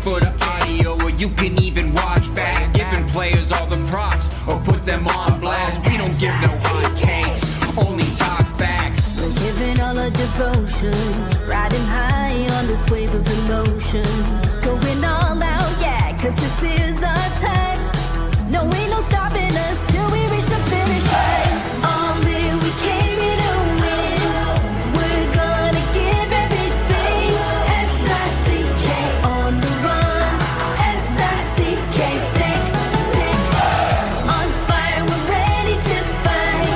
for the audio, or you can even watch back. Giving players all the props, or put them on blast. We don't give no hot takes, only talk facts. We're giving all our devotion, riding high on this wave of emotion. Going all out, yeah, cause this is our time. No, ain't no stopping us till we reach the finish line. All in, we came here to win. We're gonna give everything. S-I-C-K on the run. S-I-C-K, sick. On fire, we're ready to fight.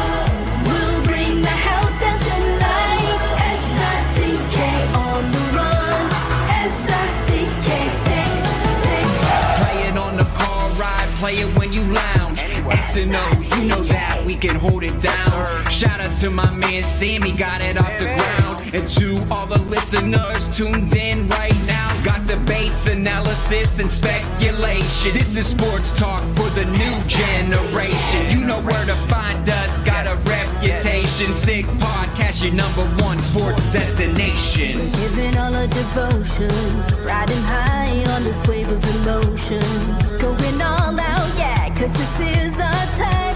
We'll bring the house down tonight. S-I-C-K on the run. S-I-C-K, sick. Play it on the car ride, play it when you lounge. X and O, you know that we can hold it down. Shout out to my man Sammy, got it off the ground. And to all the listeners tuned in right now, got debates, analysis, and speculation. This is sports talk for the new generation. You know where to find us, got a reputation. Sick podcast, your #1 sports destination. Giving all our devotion, riding high on this wave of emotion. Going all out, yeah, cause this is our time.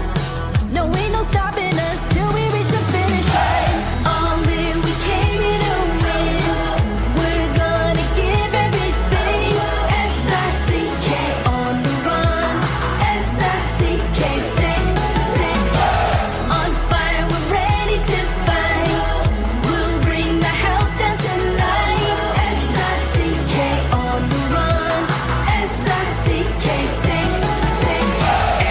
No, ain't no stopping us till we reach the finish line. All in, we came here to win. We're gonna give everything. S-I-C-K on the run. S-I-C-K, sick. On fire, we're ready to fight. We'll bring the house down tonight. S-I-C-K on the run. S-I-C-K, sick.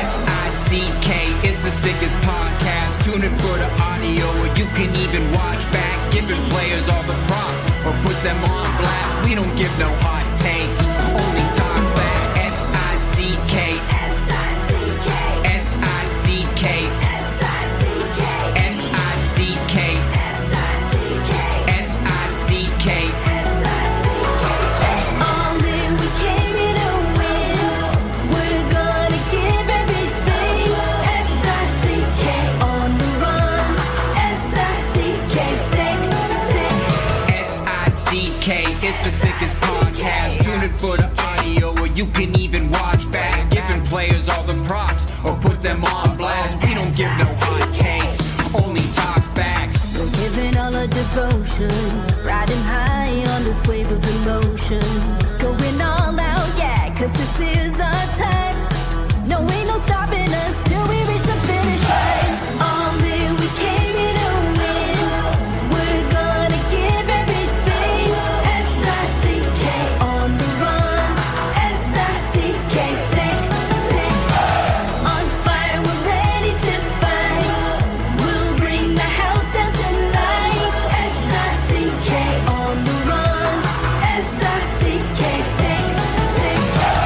S-I-C-K, it's the sickest podcast. Tune in for the audio, or you can even watch back. Giving players all the props, or put them on blast. We don't give no hot takes, only talk back. S-I-C-K, S-I-C-K, S-I-C-K, S-I-C-K, S-I-C-K, S-I-C-K, All in, we came here to win. We're gonna give everything. S-I-C-K on the run. S-I-C-K, sick. S-I-C-K, it's the sickest podcast. Tune in for the audio, or you can even watch back. Giving players all the props, or put them on blast. We don't give no hot takes, only talk facts. We're giving all our devotion, riding high on this wave of emotion. Going all out, yeah, cause this is our time. No, ain't no stopping us till we reach the finish line. All in, we came here to win. We're gonna give everything. S-I-C-K on the run. S-I-C-K, sick. On fire, we're ready to fight. We'll bring the house down tonight. S-I-C-K on the run. S-I-C-K, sick.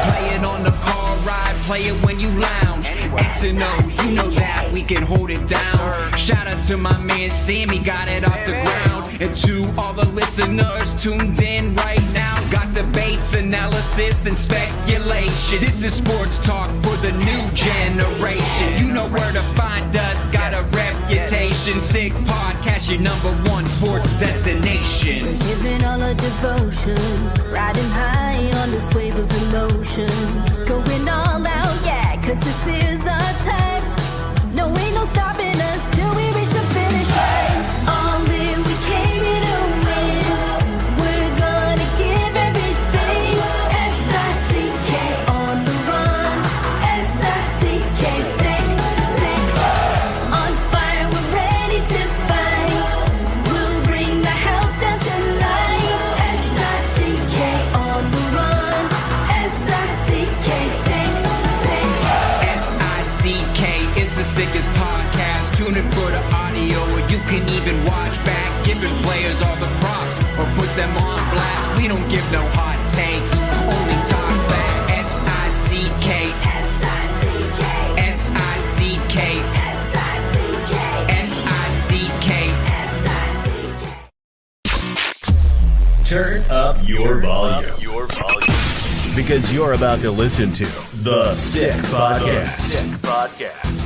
Play it on the car ride, play it when you lounge. X and O, you know that we can hold it down. Shout out to my man Sammy, got it off the ground. And to all the listeners tuned in right now, got debates, analysis, and speculation. This is sports talk for the new generation. You know where to find us, got a reputation. Sick podcast, your #1 sports destination. Giving all our devotion, riding high on this wave of emotion. Going all out, yeah, cause this is our time. No, ain't no stopping us till we reach the finish line. All in, we came here to win. We're gonna give everything. S-I-C-K on the run. S-I-C-K, sick. On fire, we're ready to fight. We'll bring the house down tonight. S-I-C-K on the run. S-I-C-K, sick. S-I-C-K, it's the sickest podcast. Tune in for the audio, or you can even watch back. Giving players all the props, or put them on blast. We don't give no hot takes, only talk back. S-I-C-K, S-I-C-K, S-I-C-K, S-I-C-K, S-I-C-K, S-I-C-K. Turn up your volume. Because you're about to listen to The Sick Podcast.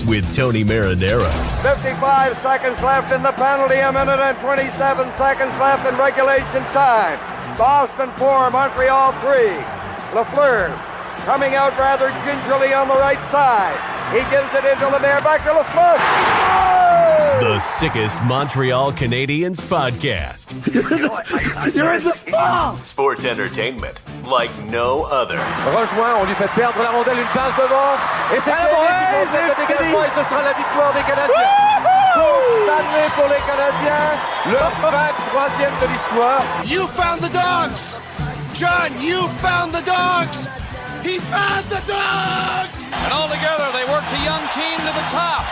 With Tony Marinaro. 55 seconds left in the penalty, a minute and 27 seconds left in regulation time. Boston 4, Montreal 3. Lafleur coming out rather gingerly on the right side. He gives it into Lemaire, back to Lafleur. Oh! The sickest Montreal Canadiens podcast. You're in the ball! Sports entertainment like no other. Rejoint, on lui fait perdre la rondelle, une passe devant. Et c'est le dégagement et ce sera la victoire des Canadiens. Coupe Stanley pour les Canadiens. Le 23e de l'histoire. You found the dogs! John, you found the dogs! He found the dogs! And all together, they worked a young team to the top.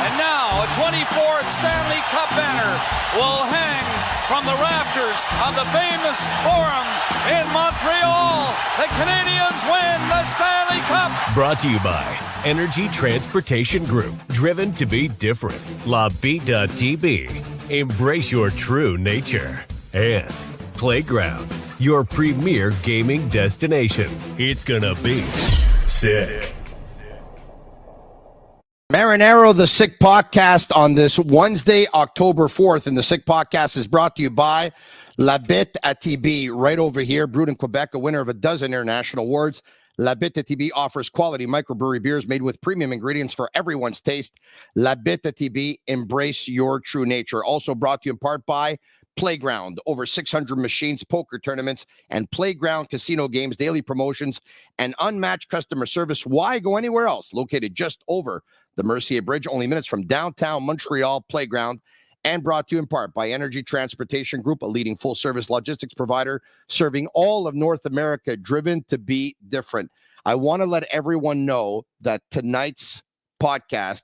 And now, a 24th Stanley Cup banner will hang from the rafters of the famous Forum in Montreal. The Canadiens win the Stanley Cup! Brought to you by Energy Transportation Group. Driven to be different. La Vida TB. Embrace your true nature. And Playground, your premier gaming destination. It's gonna be sick. Marinaro, the Sick Podcast on this Wednesday, October 4th. And the Sick Podcast is brought to you by La Bite à TB, right over here, brewed in Quebec, a winner of a dozen international awards. La Bite à TB offers quality microbrewery beers made with premium ingredients for everyone's taste. La Bite à TB, embrace your true nature. Also brought to you in part by Playground, over 600 machines, poker tournaments, and Playground casino games, daily promotions, and unmatched customer service. Why go anywhere else? Located just over the Mercier Bridge, only minutes from downtown Montreal. Playground, and brought to you in part by Energy Transportation Group, a leading full-service logistics provider serving all of North America, driven to be different. I want to let everyone know that tonight's podcast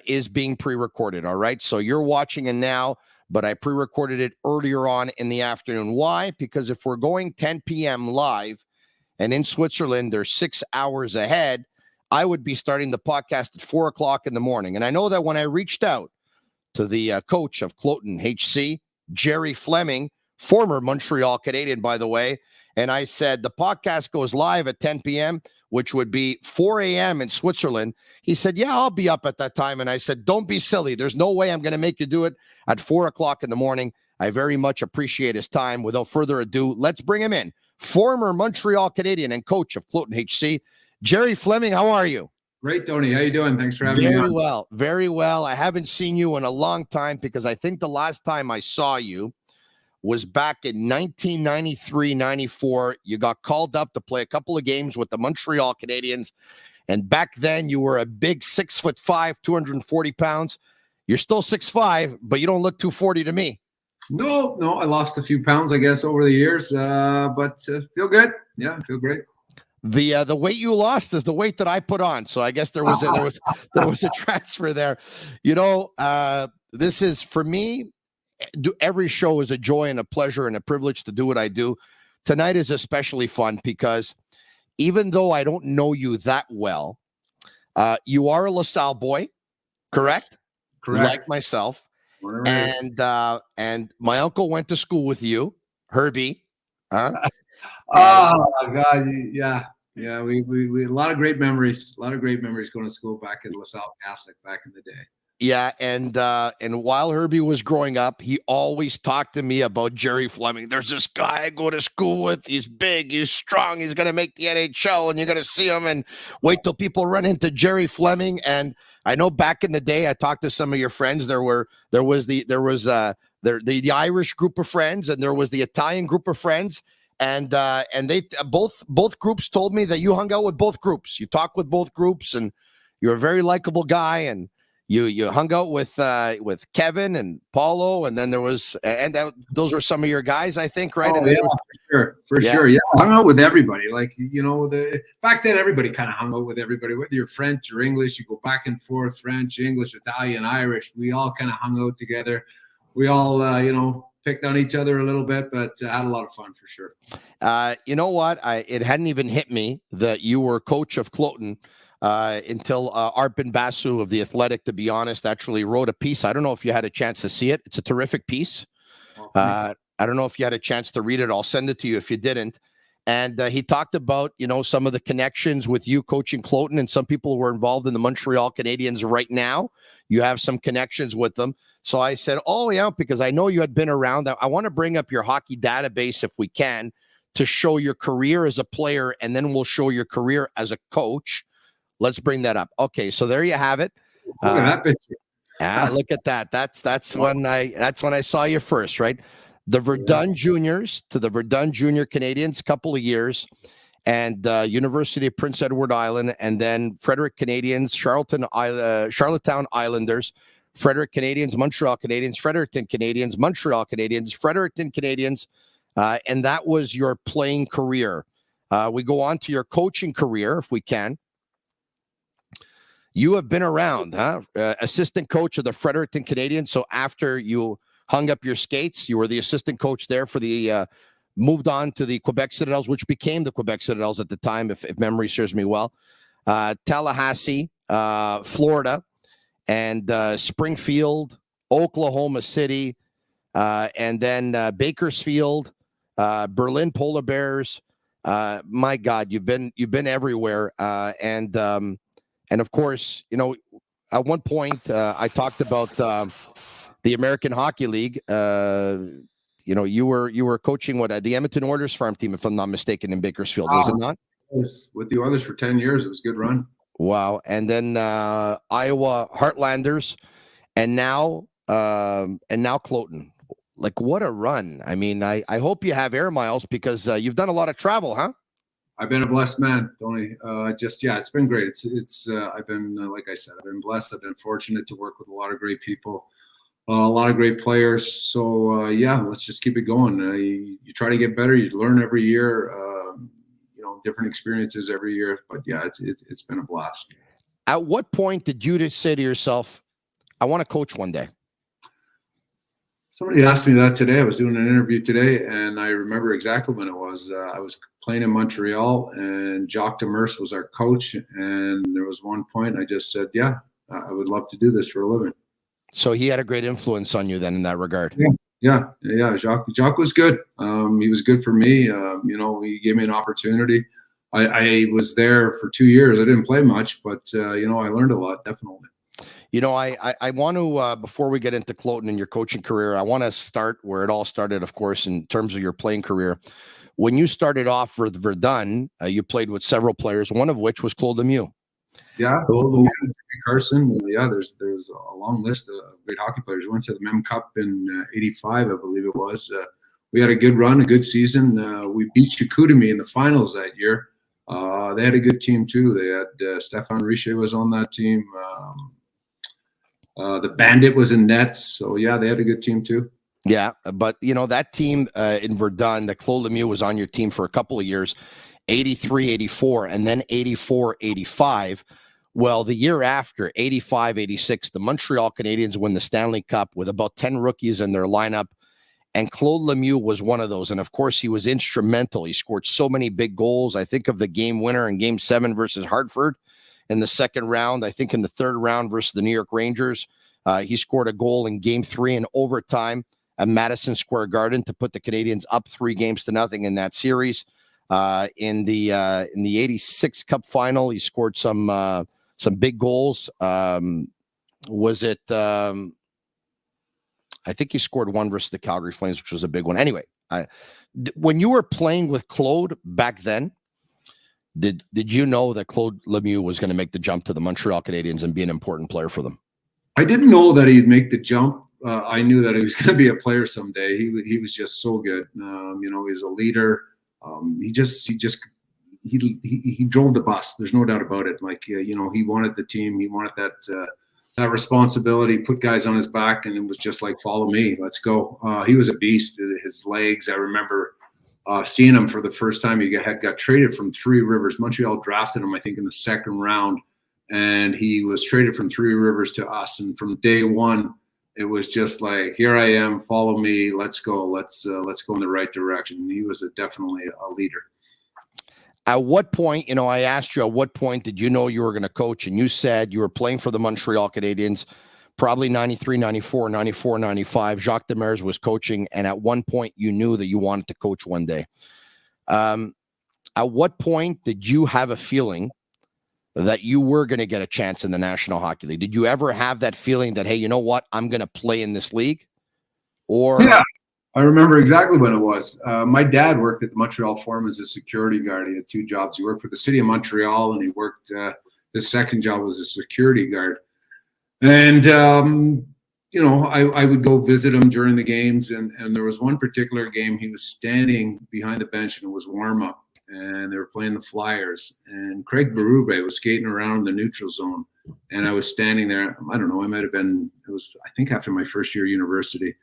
is being pre-recorded, all right? So you're watching it now, but I pre-recorded it earlier on in the afternoon. Why? Because if we're going 10 p.m. live, and in Switzerland, they're 6 hours ahead, I would be starting the podcast at 4 o'clock in the morning. And I know that when I reached out to the coach of Kloten HC, Jerry Fleming, former Montreal Canadien, by the way, and I said, the podcast goes live at 10 p.m., which would be 4 a.m. in Switzerland. He said, yeah, I'll be up at that time. And I said, don't be silly. There's no way I'm going to make you do it at 4 o'clock in the morning. I very much appreciate his time. Without further ado, let's bring him in. Former Montreal Canadien and coach of Kloten HC, Jerry Fleming. How are you? Great, Tony. How you doing? Thanks for having me on. Very well. Very well. I haven't seen you in a long time because I think the last time I saw you was back in 1993-94. You got called up to play a couple of games with the Montreal Canadiens. And back then you were a big 6'5", 240 pounds. You're still 6'5", but you don't look 240 to me. No, I lost a few pounds, I guess, over the years, but feel good. Yeah, feel great. The weight you lost is the weight that I put on. So I guess there was a transfer there. You know, this is, for me, every show is a joy and a pleasure and a privilege to do what I do. Tonight is especially fun because even though I don't know you that well, you are a LaSalle boy, correct? Yes, correct. Like myself. And my uncle went to school with you, Herbie. Huh? Oh God, yeah. We a lot of great memories. A lot of great memories going to school back at LaSalle Catholic back in the day. Yeah, and while Herbie was growing up, he always talked to me about Jerry Fleming. There's this guy I go to school with. He's big, he's strong, he's going to make the NHL, and you're going to see him. And wait till people run into Jerry Fleming. And I know back in the day, I talked to some of your friends. There was the Irish group of friends, and there was the Italian group of friends. And they both groups told me that you hung out with both groups. You talked with both groups, and you're a very likable guy. And you hung out with Kevin and Paulo, and then there was those were some of your guys, I think, right? Oh, yeah, for sure. Yeah, I hung out with everybody. Like, you know, back then everybody kind of hung out with everybody, whether you're French or English. You go back and forth, French, English, Italian, Irish. We all kind of hung out together. We all, picked on each other a little bit, but had a lot of fun for sure. You know what? It hadn't even hit me that you were coach of Kloten until Arpin Basu of The Athletic, to be honest, actually wrote a piece. I don't know if you had a chance to see it. It's a terrific piece. I don't know if you had a chance to read it. I'll send it to you if you didn't. And he talked about, some of the connections with you coaching Kloten, and some people who are involved in the Montreal Canadiens right now. You have some connections with them. So I said, oh, yeah, because I know you had been around. I want to bring up your hockey database if we can to show your career as a player, and then we'll show your career as a coach. Let's bring that up. Okay, so there you have it. Look at that picture. Look at that. That's when I saw you first, right? The Verdun Juniors to the Verdun Junior Canadiens, couple of years, and University of Prince Edward Island, and then Frederick Canadiens, Charlottetown Islanders, Frederick Canadiens, Montreal Canadiens, Fredericton Canadiens, Montreal Canadiens, Fredericton Canadiens, and that was your playing career. We go on to your coaching career, if we can. You have been around, assistant coach of the Fredericton Canadiens. So after you hung up your skates, you were the assistant coach there for the moved on to the Quebec Citadels, which became the Quebec Citadels at the time, if memory serves me well. Tallahassee, Florida, and Springfield, Oklahoma City, and then Bakersfield, Berlin Polar Bears. My God, you've been everywhere, and of course, you know, at one point I talked about the American Hockey League. You know, you were coaching the Edmonton Oilers farm team, if I'm not mistaken, in Bakersfield, was it not? Was with the Oilers for 10 years. It was a good run. Wow. And then Iowa Heartlanders, and now Kloten. Like, what a run. I mean, I hope you have air miles, because you've done a lot of travel, huh? I've been a blessed man, Tony. It's been great. I've been, like I said, I've been blessed. I've been fortunate to work with a lot of great people, a lot of great players. So let's just keep it going. You try to get better. You learn every year. Different experiences every year. But yeah, it's been a blast. At what point did you just say to yourself, I want to coach one day? Somebody asked me that today. I was doing an interview today, and I remember exactly when it was. I was playing in Montreal, and Jacques Demers was our coach. And there was one point I just said, yeah, I would love to do this for a living. So he had a great influence on you then in that regard. Yeah. Jacques was good. He was good for me. He gave me an opportunity. I was there for 2 years. I didn't play much, but I learned a lot, definitely. You know, I want to, before we get into Kloten and your coaching career, I want to start where it all started, of course, in terms of your playing career. When you started off for the Verdun, you played with several players, one of which was Claude Lemieux. Yeah, Carson. Yeah, there's a long list of great hockey players. We went to the Mem Cup in '85, I believe it was. We had a good run, a good season. We beat Chicoutimi in the finals that year. They had a good team too. They had Stéphane Richer was on that team. The Bandit was in nets. So yeah, they had a good team too. Yeah, but that team in Verdun, that Claude Lemieux was on your team for a couple of years, 83, 84, and then 84, 85. Well, the year after, 85, 86, the Montreal Canadiens win the Stanley Cup with about 10 rookies in their lineup. And Claude Lemieux was one of those. And of course, he was instrumental. He scored so many big goals. I think of the game winner in Game 7 versus Hartford in the second round. I think in the third round versus the New York Rangers, he scored a goal in Game 3 in overtime at Madison Square Garden to put the Canadiens up 3-0 in that series. In the 86 Cup final, he scored some big goals. Was it? I think he scored one versus the Calgary Flames, which was a big one. Anyway, when you were playing with Claude back then, did you know that Claude Lemieux was going to make the jump to the Montreal Canadiens and be an important player for them? I didn't know that he'd make the jump. I knew that he was going to be a player someday. He was just so good. He's a leader. He drove the bus. There's no doubt about it. Like, he wanted the team. He wanted that responsibility, put guys on his back, and it was just like, follow me, let's go. He was a beast. His legs, I remember seeing him for the first time. He got traded from Three Rivers. Montreal drafted him, I think, in the second round, and he was traded from Three Rivers to us. And from day one, it was just like, here I am, follow me, let's go. Let's go in the right direction. He was definitely a leader. At what point, I asked you, at what point did you know you were going to coach? And you said you were playing for the Montreal Canadiens, probably 93, 94, 94, 95. Jacques Demers was coaching. And at one point you knew that you wanted to coach one day. At what point did you have a feeling that you were going to get a chance in the National Hockey League? Did you ever have that feeling that, hey, you know what, I'm going to play in this league? Or yeah. I remember exactly when it was. My dad worked at the Montreal Forum as a security guard. He had 2 jobs. He worked for the city of Montreal, and he worked, his second job was a security guard. And, I would go visit him during the games. And there was one particular game, he was standing behind the bench and it was warm up and they were playing the Flyers. And Craig Berube was skating around the neutral zone. And I was standing there. I don't know, it was, I think, after my first year of university.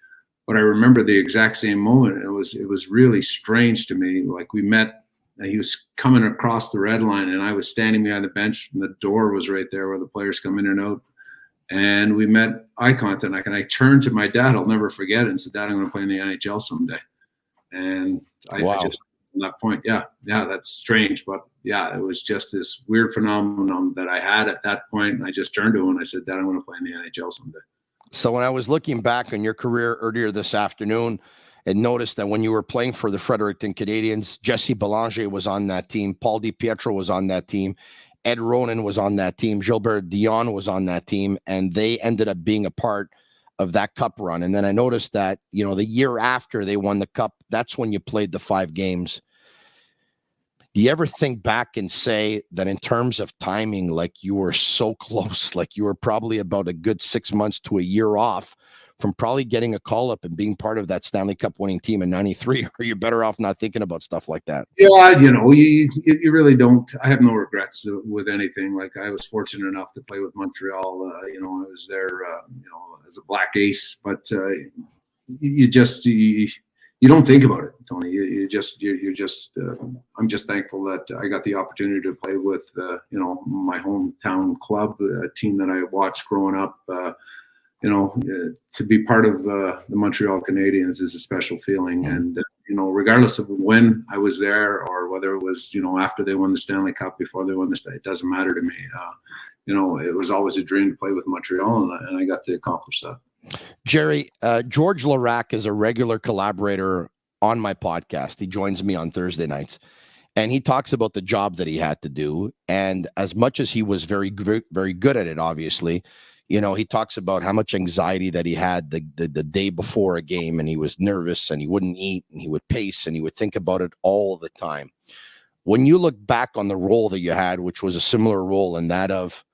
But I remember the exact same moment. It was really strange to me. Like we met, he was coming across the red line and I was standing behind the bench and the door was right there where the players come in and out. And we met eye contact and I turned to my dad, I'll never forget it, and said, Dad, I'm going to play in the NHL someday. And I just, from that point, yeah, that's strange. But yeah, it was just this weird phenomenon that I had at that point. And I just turned to him and I said, Dad, I'm going to play in the NHL someday. So when I was looking back on your career earlier this afternoon and noticed that when you were playing for the Fredericton Canadiens, Jesse Belanger was on that team, Paul DiPietro was on that team, Ed Ronan was on that team, Gilbert Dion was on that team, and they ended up being a part of that cup run. And then I noticed that, the year after they won the cup, that's when you played the 5 games. Do you ever think back and say that in terms of timing, like you were so close, like you were probably about a good 6 months to a year off from probably getting a call up and being part of that Stanley Cup winning team in '93? Or you're better off not thinking about stuff like that? Yeah, you really don't. I have no regrets with anything. Like I was fortunate enough to play with Montreal. I was there, as a black ace, but you don't think about it, Tony. You're just. I'm just thankful that I got the opportunity to play with, my hometown club, a team that I watched growing up. To be part of the Montreal Canadiens is a special feeling, and regardless of when I was there or whether it was after they won the Stanley Cup, before they won it doesn't matter to me. It was always a dream to play with Montreal, and I got to accomplish that. Jerry, George Larac is a regular collaborator on my podcast. He joins me on Thursday nights, and he talks about the job that he had to do. And as much as he was very, very good at it, obviously, he talks about how much anxiety that he had the day before a game, and he was nervous and he wouldn't eat and he would pace and he would think about it all the time. When you look back on the role that you had, which was a similar role in that of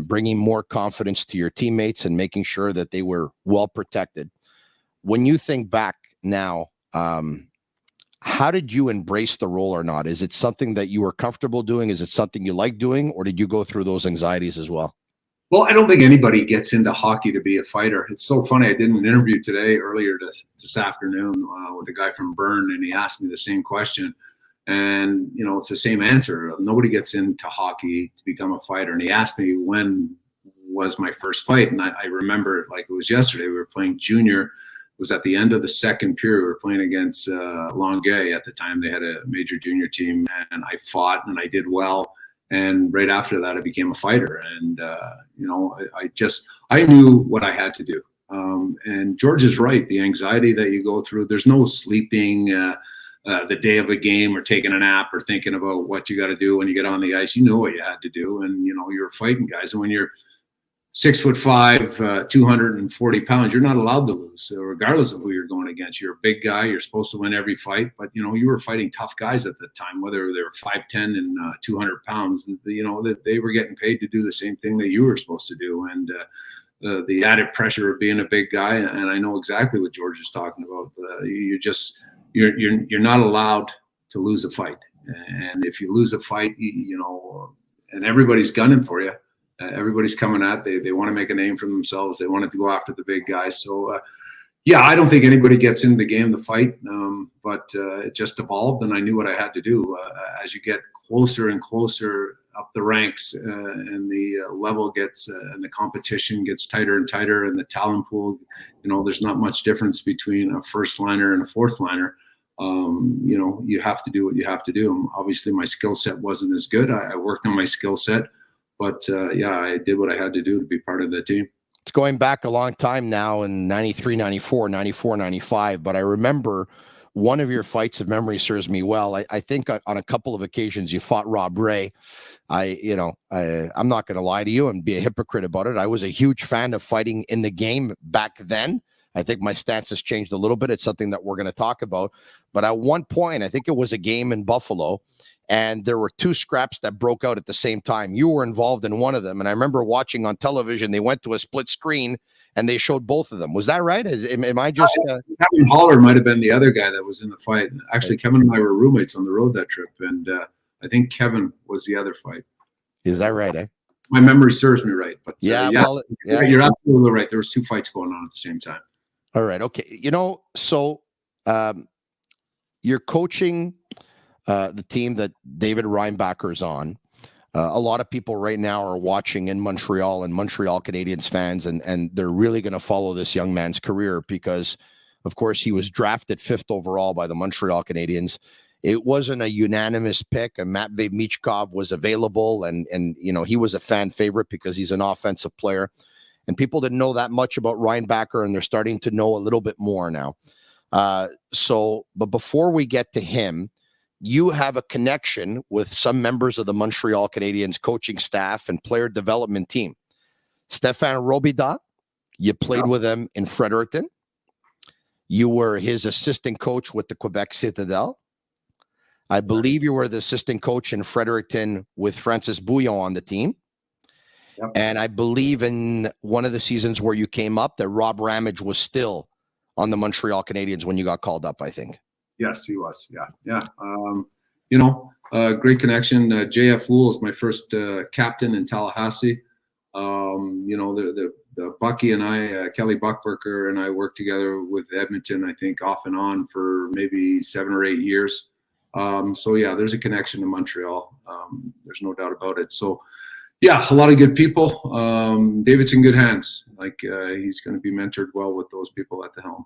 bringing more confidence to your teammates and making sure that they were well protected. When you think back now, how did you embrace the role or not? Is it something that you were comfortable doing? Is it something you like doing? Or did you go through those anxieties as well? Well, I don't think anybody gets into hockey to be a fighter. It's so funny. I did an interview earlier this afternoon with a guy from Bern, and he asked me the same question. And, it's the same answer. Nobody gets into hockey to become a fighter. And he asked me when was my first fight. And I remember it like it was yesterday. We were playing junior. It was at the end of the second period. We were playing against Longueuil at the time. They had a major junior team. And I fought and I did well. And right after that, I became a fighter. And, I knew what I had to do. And George is right. The anxiety that you go through, there's no sleeping the day of a game or taking a nap or thinking about what you got to do when you get on the ice. You know what you had to do. And, you're fighting guys. And when you're 6'5", 240 pounds, you're not allowed to lose. So regardless of who you're going against, you're a big guy. You're supposed to win every fight. But, you were fighting tough guys at the time, whether they were 5'10" and 200 pounds. That they were getting paid to do the same thing that you were supposed to do. And the added pressure of being a big guy. And I know exactly what George is talking about. You're not allowed to lose a fight. And if you lose a fight, and everybody's gunning for you. Everybody's coming at. They want to make a name for themselves. They wanted to go after the big guys. So, I don't think anybody gets into the game to fight, but it just evolved, and I knew what I had to do. As you get closer and closer up the ranks, and the level gets, and the competition gets tighter and tighter, and the talent pool, there's not much difference between a first liner and a fourth liner. You have to do what you have to do. Obviously, my skill set wasn't as good. I worked on my skill set. But, I did what I had to do to be part of the team. It's going back a long time now in 93, 94, 95. But I remember one of your fights, if memory serves me well. I think on a couple of occasions you fought Rob Ray. I'm not going to lie to you and be a hypocrite about it. I was a huge fan of fighting in the game back then. I think my stance has changed a little bit. It's something that we're going to talk about. But at one point, I think it was a game in Buffalo, and there were two scraps that broke out at the same time. You were involved in one of them, and I remember watching on television, they went to a split screen, and they showed both of them. Was that right? Am I just... Kevin Holler might have been the other guy that was in the fight. Actually, Kevin and I were roommates on the road that trip, and I think Kevin was the other fight. Is that right, eh? My memory serves me right. But yeah, you're absolutely right. There was two fights going on at the same time. All right. Okay. So you're coaching the team that David Reinbacher is on. A lot of people right now are watching in Montreal and Montreal Canadiens fans, and they're really going to follow this young man's career because, of course, he was drafted 5th overall by the Montreal Canadiens. It wasn't a unanimous pick, and Matvei Michkov was available, and he was a fan favorite because he's an offensive player. And people didn't know that much about Reinbacher, and they're starting to know a little bit more now. But before we get to him, you have a connection with some members of the Montreal Canadiens coaching staff and player development team. Stéphane Robida, you played with him in Fredericton. You were his assistant coach with the Quebec Citadel. I believe you were the assistant coach in Fredericton with Francis Bouillon on the team. Yep. And I believe in one of the seasons where you came up that Rob Ramage was still on the Montreal Canadiens when you got called up, I think. Yes, he was. Yeah. Great connection. JF Wool is my first captain in Tallahassee. The Bucky and I, Kelly Buckberger and I worked together with Edmonton, I think off and on for maybe 7 or 8 years. There's a connection to Montreal. There's no doubt about it. So, yeah, a lot of good people. David's in good hands. He's going to be mentored well with those people at the helm.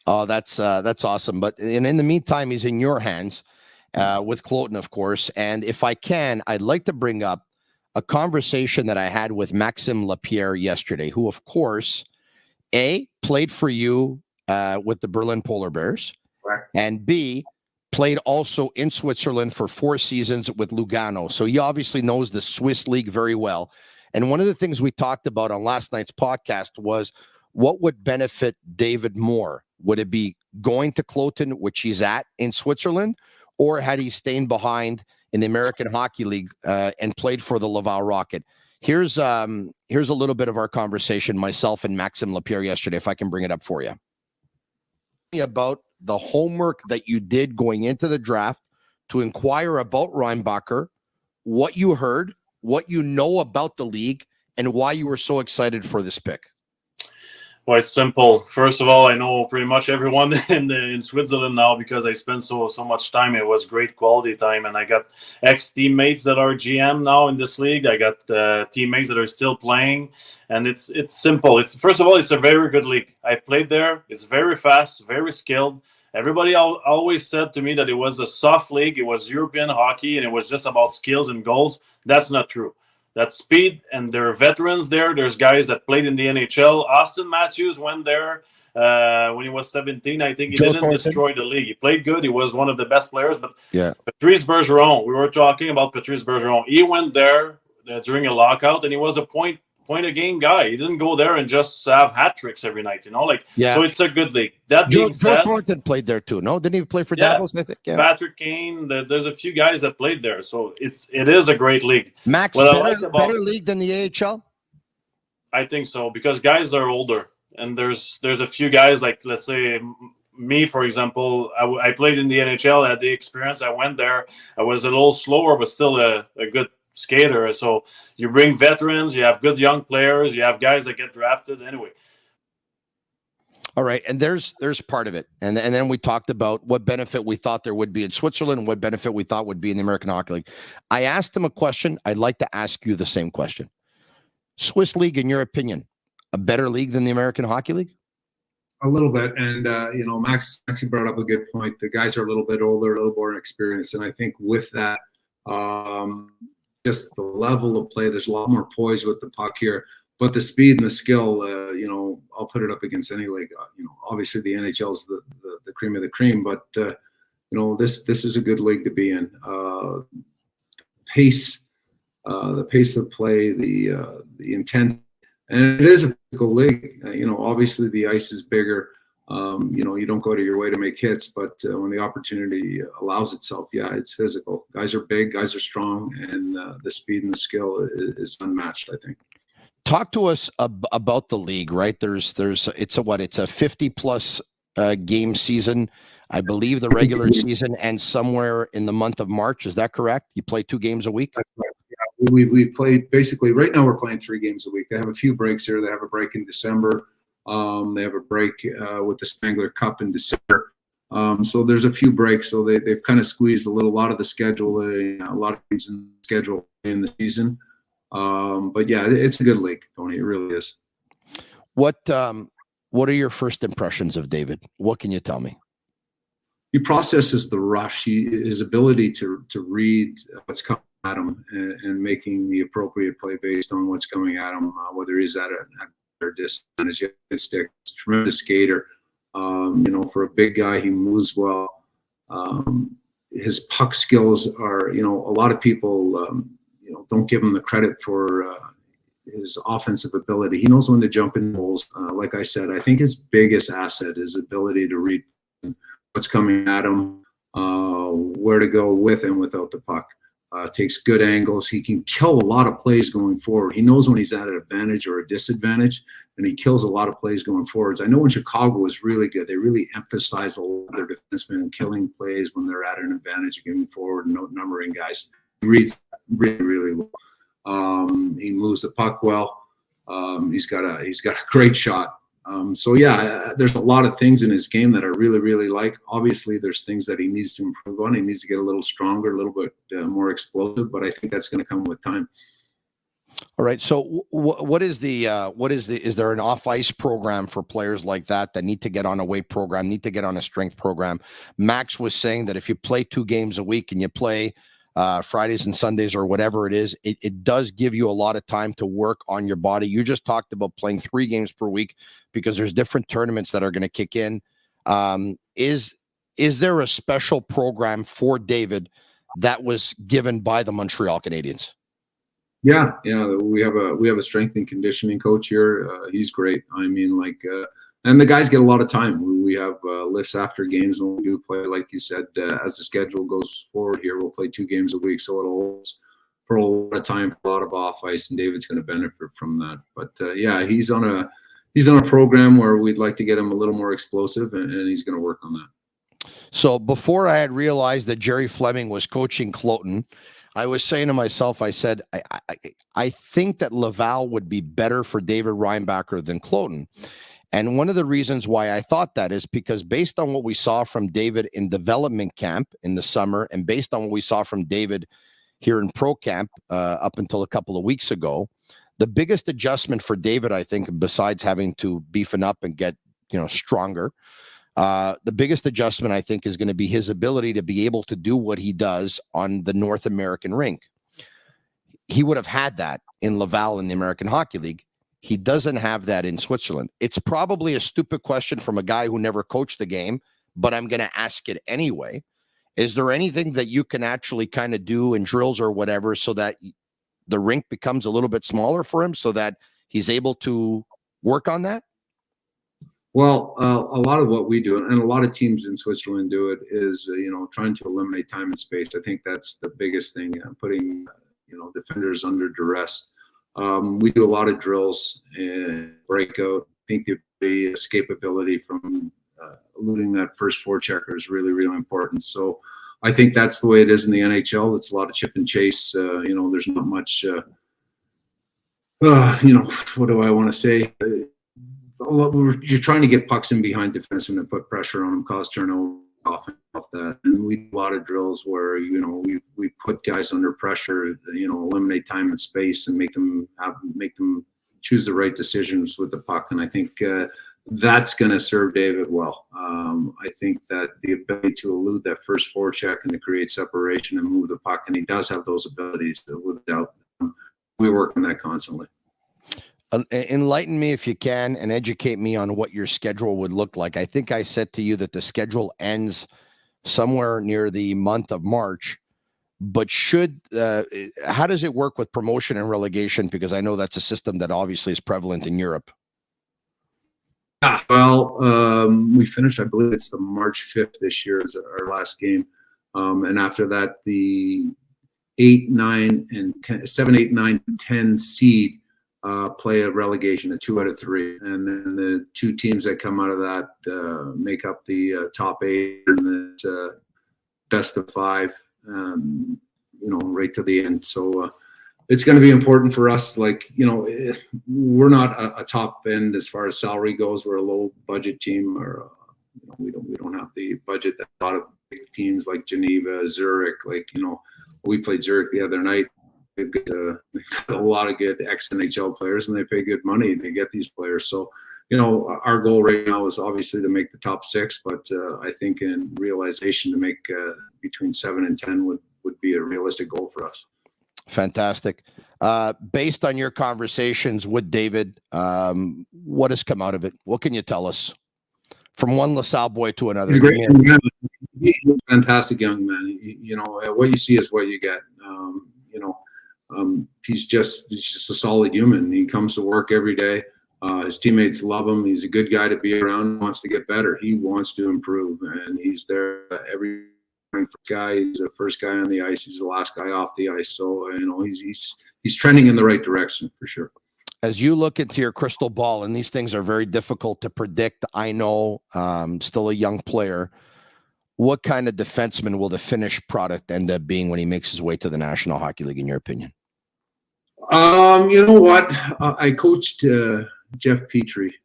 Oh, that's awesome. But in the meantime, he's in your hands with Kloten, of course. And if I can, I'd like to bring up a conversation that I had with Maxime Lapierre yesterday, who, of course, played for you with the Berlin Polar Bears, right, and B, played also in Switzerland for 4 seasons with Lugano. So he obviously knows the Swiss league very well. And one of the things we talked about on last night's podcast was what would benefit David more. Would it be going to Kloten, which he's at in Switzerland, or had he stayed behind in the American Hockey League and played for the Laval Rocket? Here's a little bit of our conversation, myself and Maxime Lapierre yesterday, if I can bring it up for you. About the homework that you did going into the draft to inquire about Reinbacher, what you heard, what you know about the league, and why you were so excited for this pick. Well, it's simple. First of all, I know pretty much everyone in Switzerland now because I spent so much time. It was great quality time, and I got ex-teammates that are GM now in this league. I got teammates that are still playing, and it's simple. First of all, it's a very good league. I played there. It's very fast, very skilled. Everybody always said to me that it was a soft league. It was European hockey, and it was just about skills and goals. That's not true. That's speed, and there are veterans there. There's guys that played in the NHL. Austin Matthews went there when he was 17. I think he didn't destroy the league. He played good. He was one of the best players. But yeah, Patrice Bergeron, we were talking about Patrice Bergeron. He went there during a lockout, and he was a point a game guy. He didn't go there and just have hat tricks every night, Yeah. So it's a good league. That being said, Joe Thornton played there too. No, didn't he play for Davos? I think. Yeah. Patrick Kane. There's a few guys that played there, so it is a great league. Max, better league than the AHL. I think so because guys are older, and there's a few guys like, let's say me, for example. I played in the NHL. I had the experience. I went there. I was a little slower, but still a good skater. So you bring veterans, you have good young players, you have guys that get drafted anyway. All right, and there's part of it, and then we talked about what benefit we thought there would be in Switzerland and what benefit we thought would be in the American Hockey League. I asked him a question. I'd like to ask you the same question. Swiss league, in your opinion, a better league than the American Hockey League? A little bit, and Max brought up a good point. The guys are a little bit older, a little more experienced, and I think with that, just the level of play, there's a lot more poise with the puck here, but the speed and the skill, I'll put it up against any league. Obviously the NHL is the cream of the cream, but this is a good league to be in. The pace of play, the intent, And it is a physical league. Obviously the ice is bigger. You don't go to your way to make hits, but when the opportunity allows itself, yeah, it's physical. Guys are big, guys are strong, and the speed and the skill is unmatched, I think. Talk to us about the league, right? It's a 50 plus game season. I believe the regular season ends somewhere in the month of March. Is that correct? You play 2 games a week? That's right. Yeah. We play basically right now. We're playing 3 games a week. They have a few breaks here. They have a break in December. They have a break with the Spangler Cup in December. So there's a few breaks. So they've kind of squeezed a lot of the schedule, a lot of games in the schedule in the season. But yeah, it's a good league, Tony. It really is. What are your first impressions of David? What can you tell me? He processes the rush. His ability to read what's coming at him and making the appropriate play based on what's coming at him, whether he's at a disadvantage, stick, tremendous skater. For a big guy, he moves well. His puck skills are, a lot of people, don't give him the credit for his offensive ability. He knows when to jump in holes. Like I said, I think his biggest asset is ability to read what's coming at him, where to go with and without the puck. Takes good angles. He can kill a lot of plays going forward. He knows when he's at an advantage or a disadvantage, and he kills a lot of plays going forwards. I know when Chicago was really good, they really emphasized a lot of their defensemen and killing plays when they're at an advantage going forward and numbering guys. He reads really, really well. He moves the puck well. He's got a great shot. So yeah, there's a lot of things in his game that I really, really like. Obviously, there's things that he needs to improve on. He needs to get a little stronger, a little bit more explosive, but I think that's going to come with time. All right. So is there an off ice program for players like that need to get on a weight program, need to get on a strength program? Max was saying that if you play 2 games a week and you play Fridays and Sundays or whatever it is, it does give you a lot of time to work on your body. You just talked about playing 3 games per week because there's different tournaments that are going to kick in. Is there a special program for David that was given by the Montreal Canadiens? Yeah, we have a strength and conditioning coach here. He's great. I mean, and the guys get a lot of time. We have lifts after games when we do play. Like you said, as the schedule goes forward here, we'll play 2 games a week, so it'll for a lot of time, a lot of off ice, and David's going to benefit from that. But yeah, he's on a program where we'd like to get him a little more explosive, and he's going to work on that. So before I had realized that Jerry Fleming was coaching Kloten, I was saying to myself, I said, I think that Laval would be better for David Reinbacher than Kloten. And one of the reasons why I thought that is because based on what we saw from David in development camp in the summer, and based on what we saw from David here in pro camp up until a couple of weeks ago, the biggest adjustment for David, I think, besides having to beefing up and get stronger, the biggest adjustment, I think, is going to be his ability to be able to do what he does on the North American rink. He would have had that in Laval in the American Hockey League. He doesn't have that in Switzerland. It's probably a stupid question from a guy who never coached the game, but I'm going to ask it anyway. Is there anything that you can actually kind of do in drills or whatever so that the rink becomes a little bit smaller for him so that he's able to work on that? Well, a lot of what we do, and a lot of teams in Switzerland do it, is trying to eliminate time and space. I think that's the biggest thing, putting defenders under duress. We do a lot of drills and breakout. I think the escapability from eluding that first forechecker is really, really important. So I think that's the way it is in the NHL. It's a lot of chip and chase. There's not much, what do I want to say? You're trying to get pucks in behind defensemen and put pressure on them, cause turnover off that. And we do a lot of drills where, we put guys under pressure, eliminate time and space and make them choose the right decisions with the puck. And I think that's going to serve David well. I think that the ability to elude that first forecheck and to create separation and move the puck, and he does have those abilities, without doubt. We work on that constantly. Enlighten me if you can and educate me on what your schedule would look like. I think I said to you that the schedule ends somewhere near the month of March. But how does it work with promotion and relegation? Because I know that's a system that obviously is prevalent in Europe. Well, we finished, I believe it's the March 5th this year is our last game. And after that, the 8, 9, and 10, 7, 8, 9, 10 seed play a relegation, a 2 out of 3. And then the 2 teams that come out of that make up the top 8, and it's best of 5, right to the end. So it's going to be important for us. Like, we're not a top end as far as salary goes. We're a low budget team, or we don't have the budget that a lot of big teams like Geneva, Zurich, we played Zurich the other night. They've got a lot of good ex-NHL players, and they pay good money to get these players. So, our goal right now is obviously to make the top 6, but I think in realization to make between 7 and 10 would be a realistic goal for us. Fantastic. Based on your conversations with David, what has come out of it? What can you tell us? From one LaSalle boy to another. He's a great young man. He's a fantastic young man. What you see is what you get. He's just a solid human. He comes to work every day. His teammates love him. He's a good guy to be around. He wants to get better. He wants to improve, and he's there every guy. He's the first guy on the ice. He's the last guy off the ice. So he's trending in the right direction for sure. As you look into your crystal ball, and these things are very difficult to predict, I know, still a young player, what kind of defenseman will the finished product end up being when he makes his way to the National Hockey League, in your opinion? You know what? I coached Jeff Petrie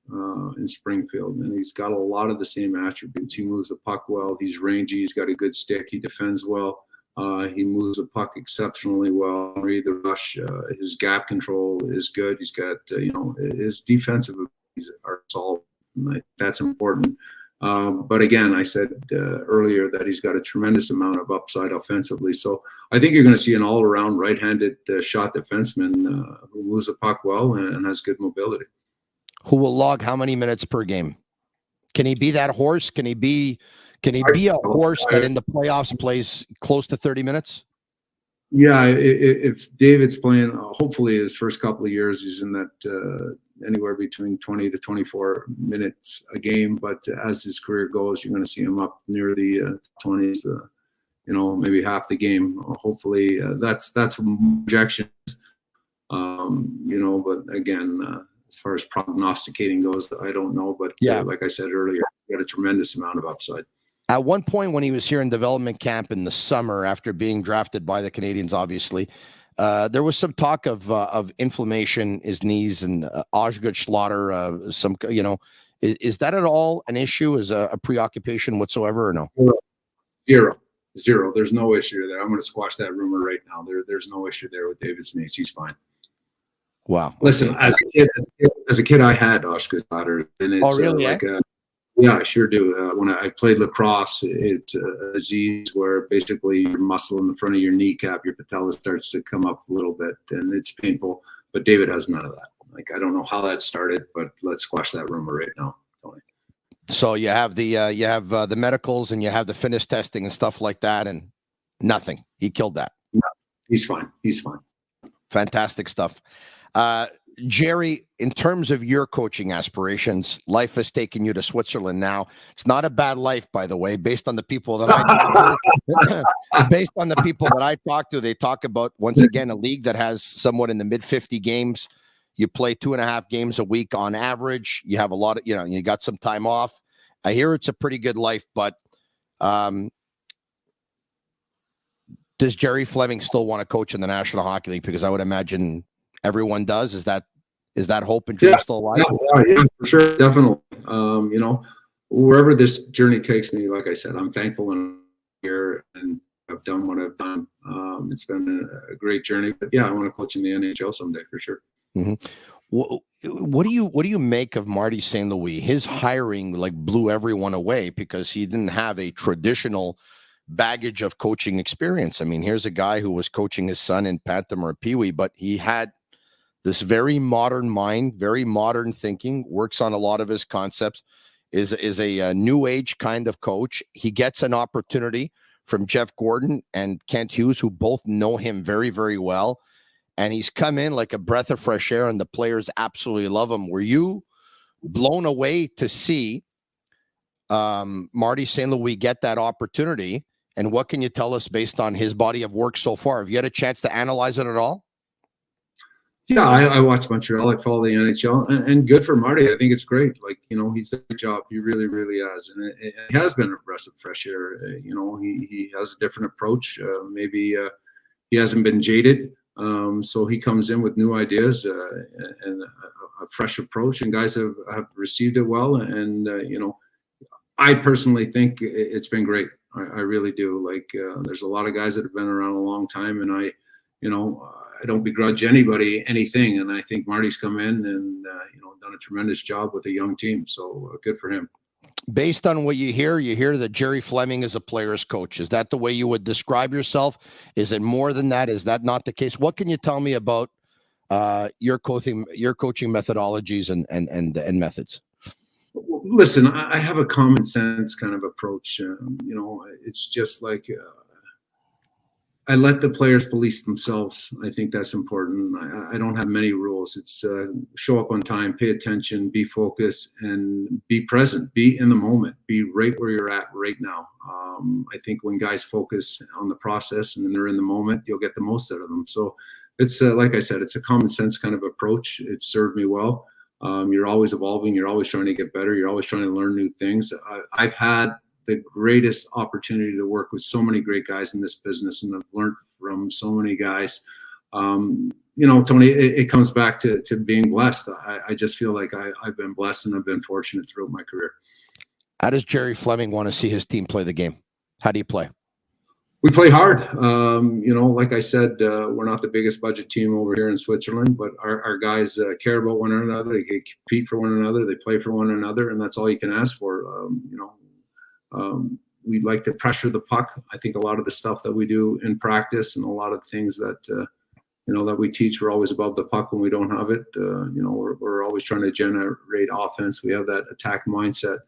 in Springfield, and he's got a lot of the same attributes. He moves the puck well. He's rangy. He's got a good stick. He defends well. He moves the puck exceptionally well. Read the rush. His gap control is good. He's got, his defensive abilities are solid. That's important. But again, I said earlier that he's got a tremendous amount of upside offensively. So I think you're going to see an all-around right-handed shot defenseman who moves the puck well and has good mobility. Who will log how many minutes per game? Can he be that horse? Can he be a horse that in the playoffs plays close to 30 minutes? Yeah, if David's playing, hopefully his first couple of years, he's in that anywhere between 20 to 24 minutes a game. But as his career goes, you're going to see him up near the 20s, maybe half the game. Hopefully that's projections, but again, as far as prognosticating goes, I don't know. But like I said earlier, he got a tremendous amount of upside. At one point when he was here in development camp in the summer after being drafted by the Canadiens, obviously, there was some talk of inflammation, his knees, and Osgood slaughter. Is that at all an issue? Is a preoccupation whatsoever or no? Zero. There's no issue there. I'm going to squash that rumor right now. There's no issue there with David's knees. He's fine. Wow. Listen, as a kid, I had Osgood slaughter, and it's really? Yeah, I sure do. When I played lacrosse, it's a disease where basically your muscle in the front of your kneecap, your patella starts to come up a little bit, and it's painful. But David has none of that. Like, I don't know how that started, but let's squash that rumor right now, Tony. So you have the medicals, and you have the fitness testing and stuff like that, and nothing. He killed that. No, he's fine. He's fine. Fantastic stuff. Jerry, in terms of your coaching aspirations, life has taken you to Switzerland now. It's not a bad life, by the way, based on the people that I talk to. They talk about, once again, a league that has somewhat in the mid 50 games. You play 2.5 games a week on average. You have a lot of, you got some time off. I hear it's a pretty good life, but does Jerry Fleming still want to coach in the National Hockey League? Because I would imagine everyone does. Is that hope and dream still alive? Yeah, for sure, definitely. Wherever this journey takes me, like I said, I'm thankful and here, and I've done what I've done. It's been a great journey, but yeah, I want to coach in the NHL someday for sure. Mm-hmm. What do you make of Marty St. Louis? His hiring blew everyone away because he didn't have a traditional baggage of coaching experience. I mean, here's a guy who was coaching his son in Panther or Pee Wee, but he had this very modern mind, very modern thinking, works on a lot of his concepts, is a new age kind of coach. He gets an opportunity from Jeff Gordon and Kent Hughes, who both know him very, very well. And he's come in like a breath of fresh air, and the players absolutely love him. Were you blown away to see Marty St. Louis get that opportunity? And what can you tell us based on his body of work so far? Have you had a chance to analyze it at all? Yeah, I watch Montreal. I follow the NHL, and good for Marty. I think it's great. Like, he's done a good job. He really, really has. And it has been a breath of fresh air. He has a different approach. Maybe he hasn't been jaded. So he comes in with new ideas and a fresh approach, and guys have received it well. And, I personally think it's been great. I really do. Like, there's a lot of guys that have been around a long time, and I don't begrudge anybody anything. And I think Marty's come in and, done a tremendous job with a young team. So good for him. Based on what you hear that Jerry Fleming is a player's coach. Is that the way you would describe yourself? Is it more than that? Is that not the case? What can you tell me about your coaching methodologies and methods? Listen, I have a common sense kind of approach. It's just like I let the players police themselves. I think that's important. I don't have many rules. It's show up on time, pay attention, be focused, and be present. Be in the moment. Be right where you're at right now. I think when guys focus on the process and then they're in the moment, you'll get the most out of them. So it's like I said, it's a common sense kind of approach. It's served me well. You're always evolving. You're always trying to get better. You're always trying to learn new things. I've had the greatest opportunity to work with so many great guys in this business, and I've learned from so many guys. Tony, it comes back to being blessed. I just feel like I've been blessed and I've been fortunate throughout my career. How does Jerry Fleming want to see his team play the game? How do you play? We play hard. Like I said, we're not the biggest budget team over here in Switzerland, but our guys care about one another. They compete for one another. They play for one another, and that's all you can ask for. We like to pressure the puck. I think a lot of the stuff that we do in practice and a lot of things that that we teach, we're always above the puck when we don't have it. We're always trying to generate offense. We have that attack mindset.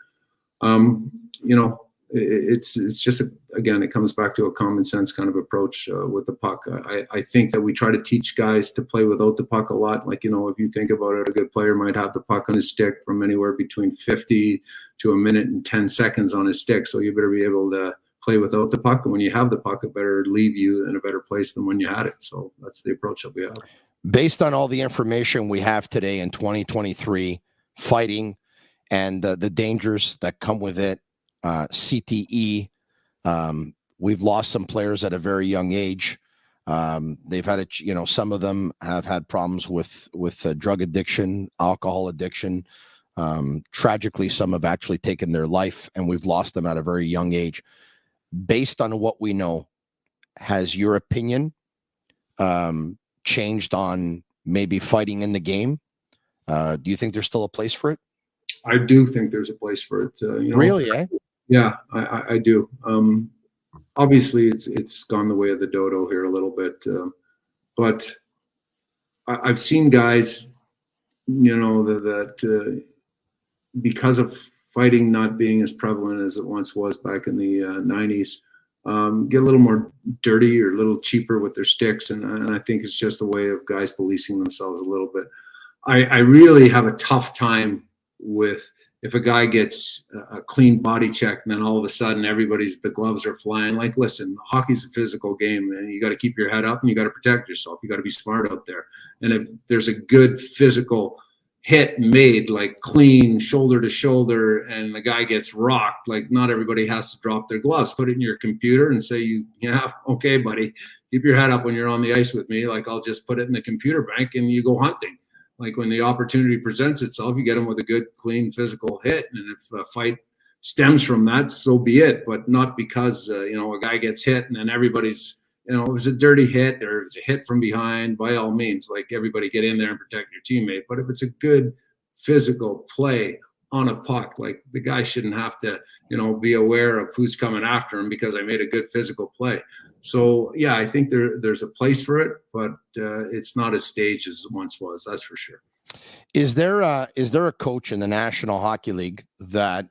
It's just again, it comes back to a common sense kind of approach with the puck. I think that we try to teach guys to play without the puck a lot. Like, if you think about it, a good player might have the puck on his stick from anywhere between 50 to a minute and 10 seconds on his stick. So you better be able to play without the puck. And when you have the puck, it better leave you in a better place than when you had it. So that's the approach that we have. Based on all the information we have today in 2023, fighting and the dangers that come with it, CTE, we've lost some players at a very young age. They've had some of them have had problems with drug addiction, alcohol addiction. Tragically, some have actually taken their life, and we've lost them at a very young age. Based on what we know, has your opinion changed on maybe fighting in the game? Do you think there's still a place for it? I do think there's a place for it. Really, eh? Yeah, I do. Obviously, it's gone the way of the dodo here a little bit, but I've seen guys, that because of fighting not being as prevalent as it once was back in the 90s, get a little more dirty or a little cheaper with their sticks, and I think it's just a way of guys policing themselves a little bit. I really have a tough time with if a guy gets a clean body check and then all of a sudden the gloves are flying. Like, listen, hockey's a physical game, and you got to keep your head up and you got to protect yourself. You got to be smart out there. And if there's a good physical hit made, like clean shoulder to shoulder, and the guy gets rocked, like, not everybody has to drop their gloves. Put it in your computer and say, yeah, okay, buddy, keep your head up when you're on the ice with me. Like, I'll just put it in the computer bank and you go hunting. Like, when the opportunity presents itself, you get them with a good, clean physical hit. And if a fight stems from that, so be it. But not because, a guy gets hit and then everybody's, it was a dirty hit or it's a hit from behind. By all means, like, everybody get in there and protect your teammate. But if it's a good physical play on a puck, like, the guy shouldn't have to, be aware of who's coming after him because I made a good physical play. So, yeah, I think there's a place for it, but it's not as staged as it once was. That's for sure. Is there a coach in the National Hockey League that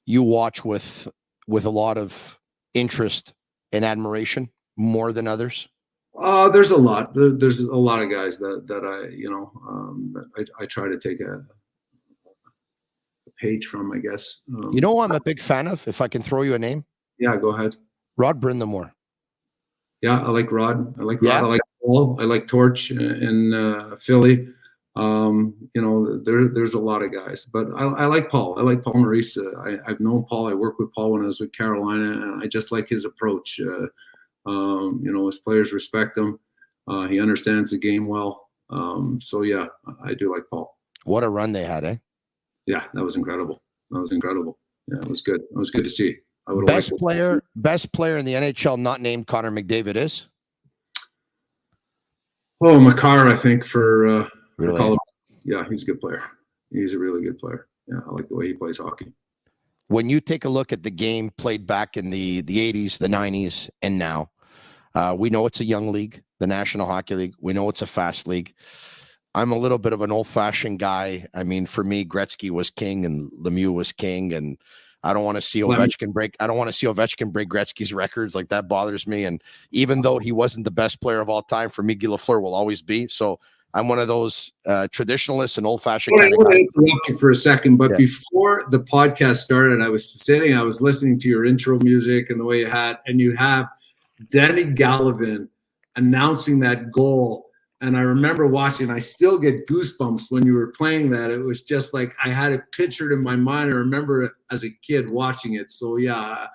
you watch with a lot of interest and admiration more than others? There's a lot. There's a lot of guys that I try to take a page from, I guess. You know who I'm a big fan of, if I can throw you a name? Yeah, go ahead. Rod Brindamore. Yeah, I like Rod. I like Rod. I like Paul. I like Torch in Philly. There's a lot of guys, but I like Paul. I like Paul Maurice. I've known Paul. I worked with Paul when I was with Carolina, and I just like his approach. His players respect him. He understands the game well. I do like Paul. What a run they had, eh? Yeah, that was incredible. Yeah, it was good. It was good to see. Best player in the NHL not named Connor McDavid is? Oh, Makar, I think for really? Colorado. Yeah, he's a good player. He's a really good player. Yeah, I like the way he plays hockey. When you take a look at the game played back in the 80s, the 90s, and now, we know it's a young league, the National Hockey League. We know it's a fast league. I'm a little bit of an old-fashioned guy. I mean, for me, Gretzky was king and Lemieux was king, and I don't want to see Ovechkin break. I don't want to see Ovechkin break Gretzky's records. Like, that bothers me. And even though he wasn't the best player of all time, for me, Guy Lafleur will always be. So I'm one of those traditionalists and old-fashioned. I want to interrupt you for a second, but before the podcast started, I was listening to your intro music and the way you had, and you have Danny Gallivan announcing that goal. And I remember watching, I still get goosebumps when you were playing that. It was just like I had it pictured in my mind. I remember it as a kid watching it. So, yeah,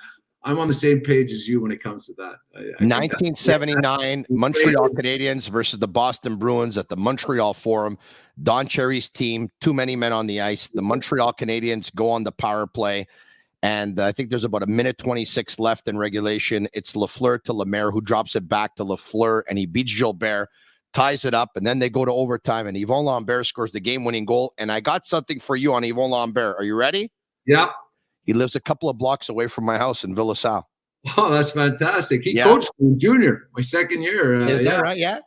I'm on the same page as you when it comes to that. 1979 Montreal Canadiens versus the Boston Bruins at the Montreal Forum. Don Cherry's team, too many men on the ice. The Montreal Canadiens go on the power play. And I think there's about a minute 26 left in regulation. It's Lafleur to Lemaire, who drops it back to Lafleur, and he beats Gilbert, ties it up, and then they go to overtime, and Yvon Lambert scores the game-winning goal. And I got something for you on Yvon Lambert. Are you ready? Yeah. He lives a couple of blocks away from my house in Villasal. Oh, that's fantastic. He coached me in junior, my second year. Is that right? Yeah.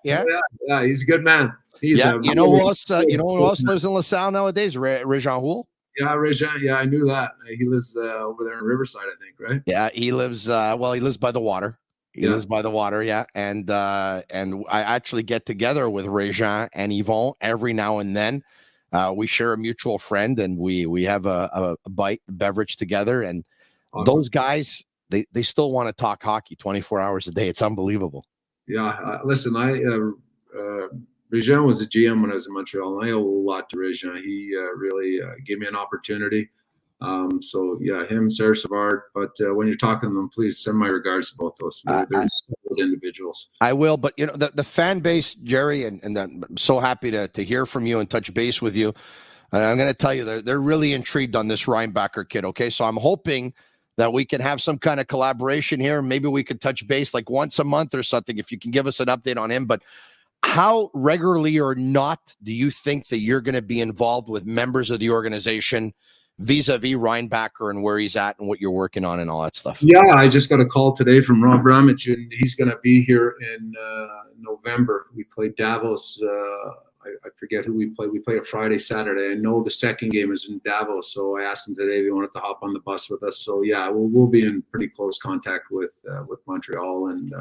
He's a good man. He's you know who else lives in LaSalle nowadays? Réjean Houle. Yeah, Réjean. Yeah, I knew that. He lives over there in Riverside, I think, right? Yeah, he lives he lives by the water. He lives by the water, yeah. And I actually get together with Réjean and Yvon every now and then. We share a mutual friend, and we have a beverage together. And awesome. Those guys, they still want to talk hockey 24 hours a day. It's unbelievable. Yeah, listen, Réjean was a GM when I was in Montreal, and I owe a lot to Réjean. He really gave me an opportunity. Him, Sarah Savard. But when you're talking to them, please send my regards to both those. They're good individuals. I will. But the fan base, Jerry, and I'm so happy to hear from you and touch base with you. I'm going to tell you, they're really intrigued on this Reinbacher kid. Okay, so I'm hoping that we can have some kind of collaboration here. Maybe we could touch base like once a month or something, if you can give us an update on him. But how regularly or not do you think that you're going to be involved with members of the organization vis-a-vis Reinbacher and where he's at and what you're working on and all that stuff? Yeah, I just got a call today from Rob Ramage, and he's going to be here in November. We play Davos. I forget who we play. We play a Friday, Saturday. I know the second game is in Davos, so I asked him today if he wanted to hop on the bus with us. So, yeah, we'll be in pretty close contact with Montreal, and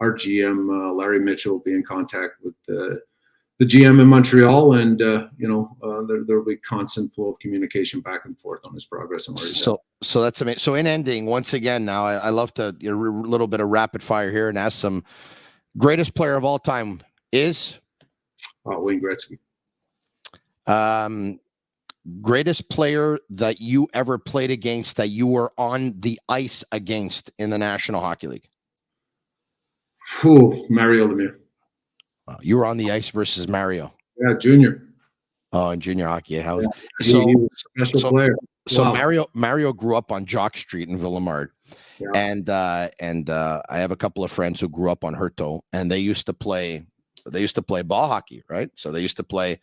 our GM, Larry Mitchell, will be in contact with the GM in Montreal, and there'll be constant flow of communication back and forth on his progress and where he's at. So that's amazing. So in ending, once again, now I love to a little bit of rapid fire here and ask some greatest player of all time is Wayne Gretzky. Greatest player that you ever played against, that you were on the ice against in the National Hockey League? Mario Lemieux. You were on the ice versus Mario. Yeah, junior. Oh, in junior hockey. He was a special player. So wow. Mario grew up on Jock Street in Villemard. Yeah. And I have a couple of friends who grew up on Herto, and they used to play ball hockey, right? So they used to play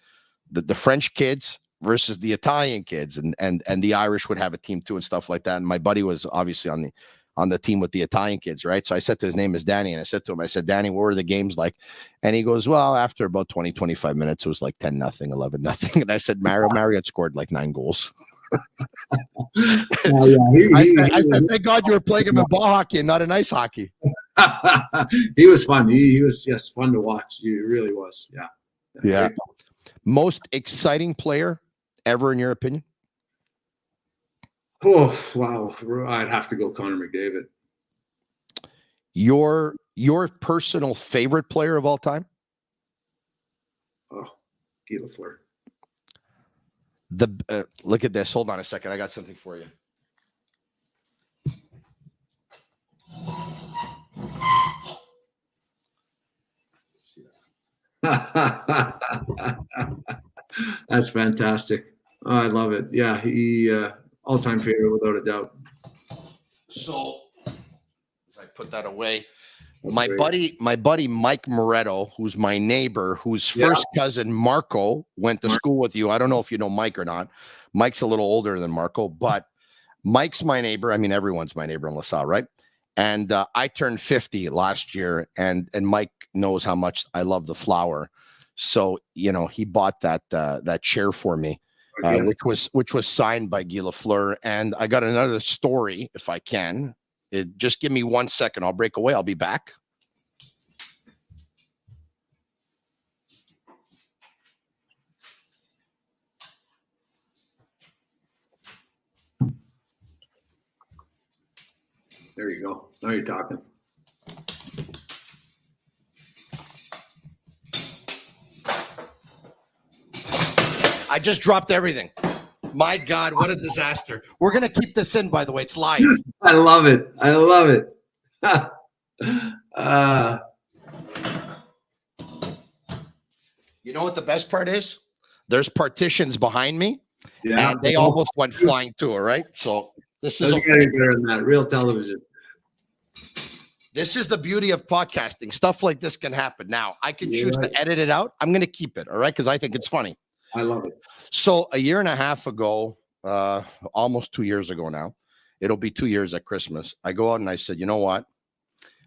the French kids versus the Italian kids, and the Irish would have a team too and stuff like that. And my buddy was obviously on the team with the Italian kids, right? So I said to his name is Danny, and I said to him, Danny, what were the games like? And he goes, well, after about 20, 25 minutes, it was like 10-0, 11-0. And I said, Mario had scored like 9 goals. I said, thank God you were playing him in ball hockey and not in ice hockey. He was fun. He was just fun to watch. He really was. Yeah. Yeah. Most exciting player ever, in your opinion? Oh, wow. I'd have to go Connor McDavid. Your personal favorite player of all time? Oh, Guy Lafleur. Look at this. Hold on a second. I got something for you. That's fantastic. Oh, I love it. Yeah, he all-time favorite without a doubt. So, as I put that away, my buddy Mike Moretto, who's my neighbor, whose first cousin Marco went to school with you. I don't know if you know Mike or not. Mike's a little older than Marco, but Mike's my neighbor. I mean, everyone's my neighbor in LaSalle, right? And I turned 50 last year, and Mike knows how much I love the flower. So, he bought that chair for me, which was signed by Guy Lafleur. And I got another story, if I can. Just give me 1 second. I'll break away. I'll be back. There you go. Now you're talking. I just dropped everything. My God, what a disaster. We're going to keep this in, by the way. It's live. I love it. I love it. You know what the best part is? There's partitions behind me, Yeah. and they almost went flying too, all right? So this is getting better than that. Real television. This is the beauty of podcasting. Stuff like this can happen. Now, I can choose to edit it out. I'm going to keep it, all right? Because I think it's funny. I love it. So a year and a half ago, almost 2 years ago now, it'll be 2 years at Christmas, I go out and I said, you know what?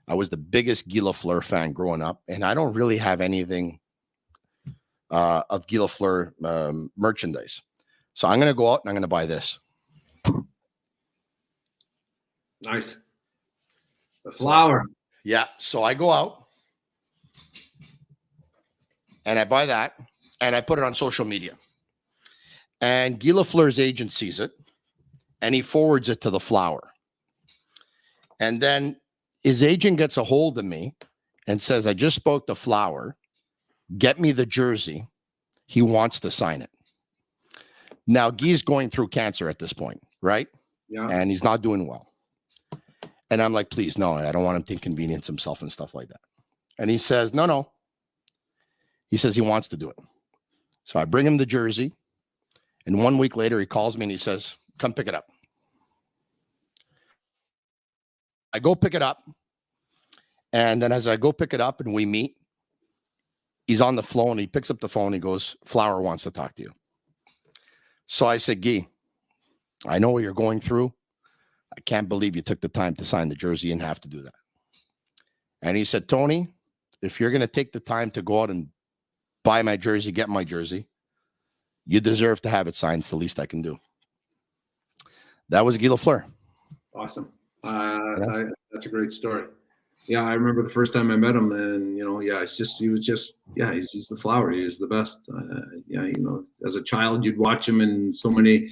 I was the biggest Guy Lafleur fan growing up, and I don't really have anything of Guy Lafleur merchandise. So I'm going to go out and I'm going to buy this. Nice. The flower. Yeah. So I go out and I buy that and I put it on social media. And Guy Lafleur's agent sees it and he forwards it to the flower. And then his agent gets a hold of me and says, I just spoke to Flower. Get me the jersey. He wants to sign it. Now, Guy's going through cancer at this point, right? Yeah. And he's not doing well. And I'm like, please, no, I don't want him to inconvenience himself and stuff like that. And he says, no. He says he wants to do it. So I bring him the jersey. And 1 week later, he calls me and he says, come pick it up. I go pick it up. And then as I go pick it up and we meet, he's on the phone. He picks up the phone. He goes, Flower wants to talk to you. So I said, Guy, I know what you're going through. I can't believe you took the time to sign the jersey and have to do that. And he said, Tony, if you're going to take the time to go out and buy my jersey, get my jersey, you deserve to have it signed. It's the least I can do. That was Guy Lafleur. Awesome. That's a great story. Yeah, I remember the first time I met him, and he's the flower. He was the best. As a child, you'd watch him, and so many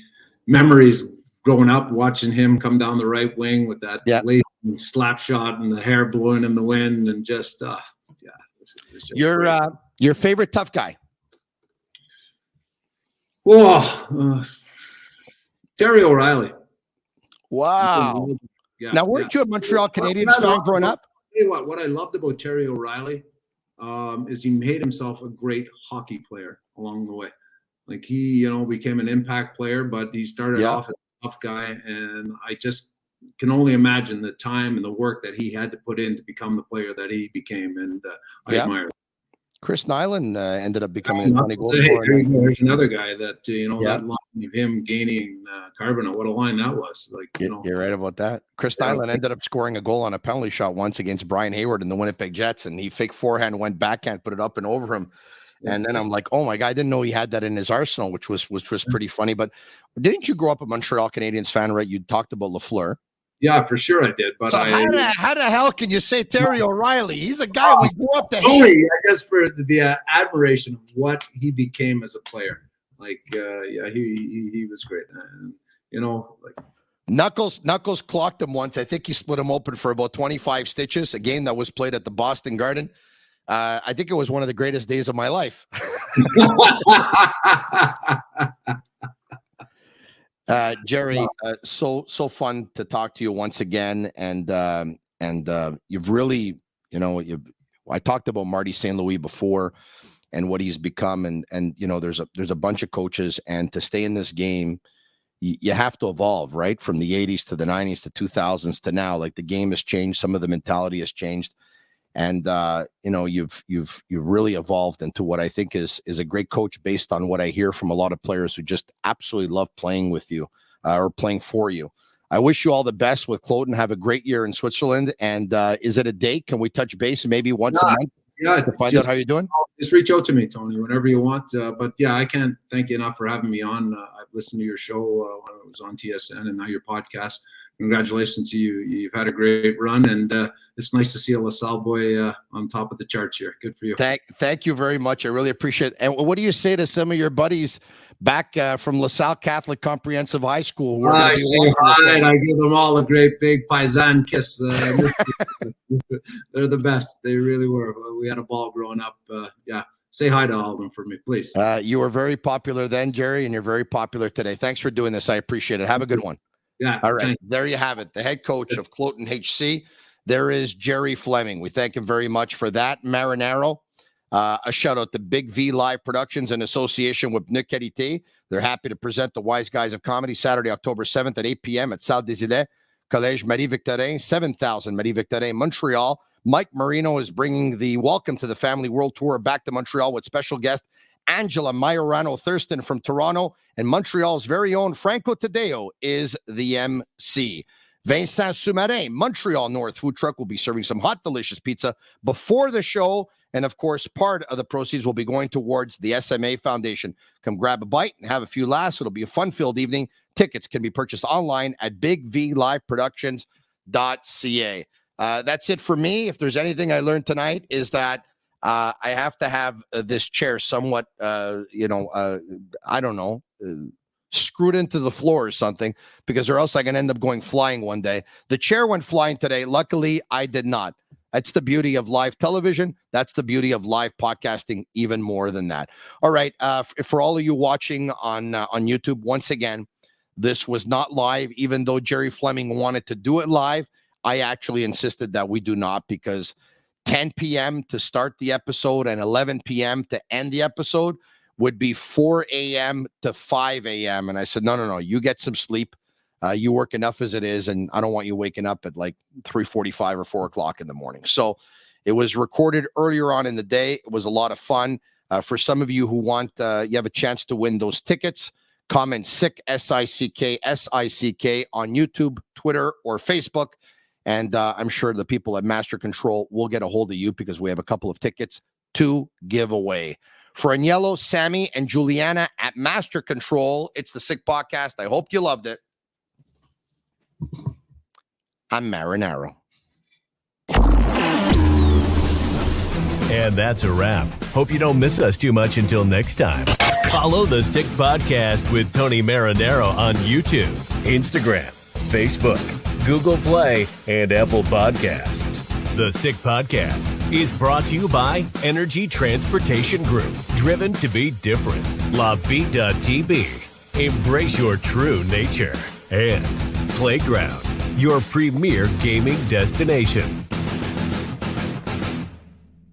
memories growing up, watching him come down the right wing with that late slap shot and the hair blowing in the wind, and just your favorite tough guy. Terry O'Reilly. Wow. Yeah, now, weren't you a Montreal Canadiens fan growing up? Tell you what I loved about Terry O'Reilly is he made himself a great hockey player along the way. Like he, became an impact player, but he started off as a tough guy. And I just can only imagine the time and the work that he had to put in to become the player that he became. And I admire it. Chris Nyland ended up becoming a funny goal scorer. There's another guy that, that line of him gaining Carbonell, what a line that was. You're right about that. Chris Nyland ended up scoring a goal on a penalty shot once against Brian Hayward in the Winnipeg Jets, and he fake forehand, went backhand, put it up and over him. And then I'm like, oh my God, I didn't know he had that in his arsenal, which was pretty funny. But didn't you grow up a Montreal Canadiens fan, right? You talked about Lafleur. Yeah, for sure I did. But so how the hell can you say Terry O'Reilly? He's a guy we grew up to hate. Only, I guess, for the admiration of what he became as a player. Like, he was great. Like Knuckles clocked him once. I think he split him open for about 25 stitches, a game that was played at the Boston Garden. I think it was one of the greatest days of my life. Jerry, so fun to talk to you once again, and you've really, I talked about Marty St. Louis before, and what he's become, and there's a bunch of coaches, and to stay in this game, you have to evolve, right? From the 80s to the 90s to 2000s to now, like the game has changed, some of the mentality has changed, and you've really evolved into what I think is a great coach based on what I hear from a lot of players who just absolutely love playing with you or playing for you. I wish you all the best with Kloten. Have a great year in Switzerland. And is it a date? Can we touch base maybe once a month? Yeah, to find out how you're doing. Just reach out to me, Tony, whenever you want. But yeah, I can't thank you enough for having me on. I've listened to your show when it was on TSN, and now your podcast. Congratulations to you. You've had a great run, and it's nice to see a LaSalle boy on top of the charts here. Good for you. Thank you very much. I really appreciate it. And what do you say to some of your buddies back from LaSalle Catholic Comprehensive High School? I say hi, and I give them all a great big paisan kiss. They're the best. They really were. We had a ball growing up. Yeah. Say hi to all of them for me, please. You were very popular then, Jerry, and you're very popular today. Thanks for doing this. I appreciate it. Have a good one. Yeah. All right. There you have it. The head coach of Kloten HC. There is Jerry Fleming. We thank him very much for that. Marinaro. A shout out to Big V Live Productions in association with Nick Qualité. They're happy to present the Wise Guys of Comedy Saturday, October 7th at 8 p.m. at Salle des Îlets, Collège Marie-Victorin, 7000 Marie-Victorin, Montreal. Mike Marino is bringing the Welcome to the Family World Tour back to Montreal with special guest Angela Majorano-Thurston from Toronto, and Montreal's very own Franco Tadeo is the MC. Vincent Soumarin, Montreal North Food Truck, will be serving some hot, delicious pizza before the show. And, of course, part of the proceeds will be going towards the SMA Foundation. Come grab a bite and have a few laughs. It'll be a fun-filled evening. Tickets can be purchased online at bigvliveproductions.ca. That's it for me. If there's anything I learned tonight is that I have to have this chair somewhat, I don't know, screwed into the floor or something, because or else I can end up going flying one day. The chair went flying today. Luckily, I did not. That's the beauty of live television. That's the beauty of live podcasting, even more than that. All right. For all of you watching on YouTube, once again, this was not live, even though Jerry Fleming wanted to do it live. I actually insisted that we do not, because 10 p.m. to start the episode and 11 p.m. to end the episode would be 4 a.m. to 5 a.m. And I said, no, you get some sleep. You work enough as it is, and I don't want you waking up at like 3:45 or 4 o'clock in the morning. So it was recorded earlier on in the day. It was a lot of fun. For some of you who want, you have a chance to win those tickets. Comment SICK, SICK, SICK on YouTube, Twitter, or Facebook. And I'm sure the people at Master Control will get a hold of you, because we have a couple of tickets to give away. For Agnello, Sammy, and Juliana at Master Control, it's the Sick Podcast. I hope you loved it. I'm Marinaro. And that's a wrap. Hope you don't miss us too much until next time. Follow the Sick Podcast with Tony Marinaro on YouTube, Instagram, Facebook, Google Play, and Apple Podcasts. The Sick Podcast is brought to you by Energy Transportation Group, driven to be different. La Vida.tv, embrace your true nature. And Playground, your premier gaming destination.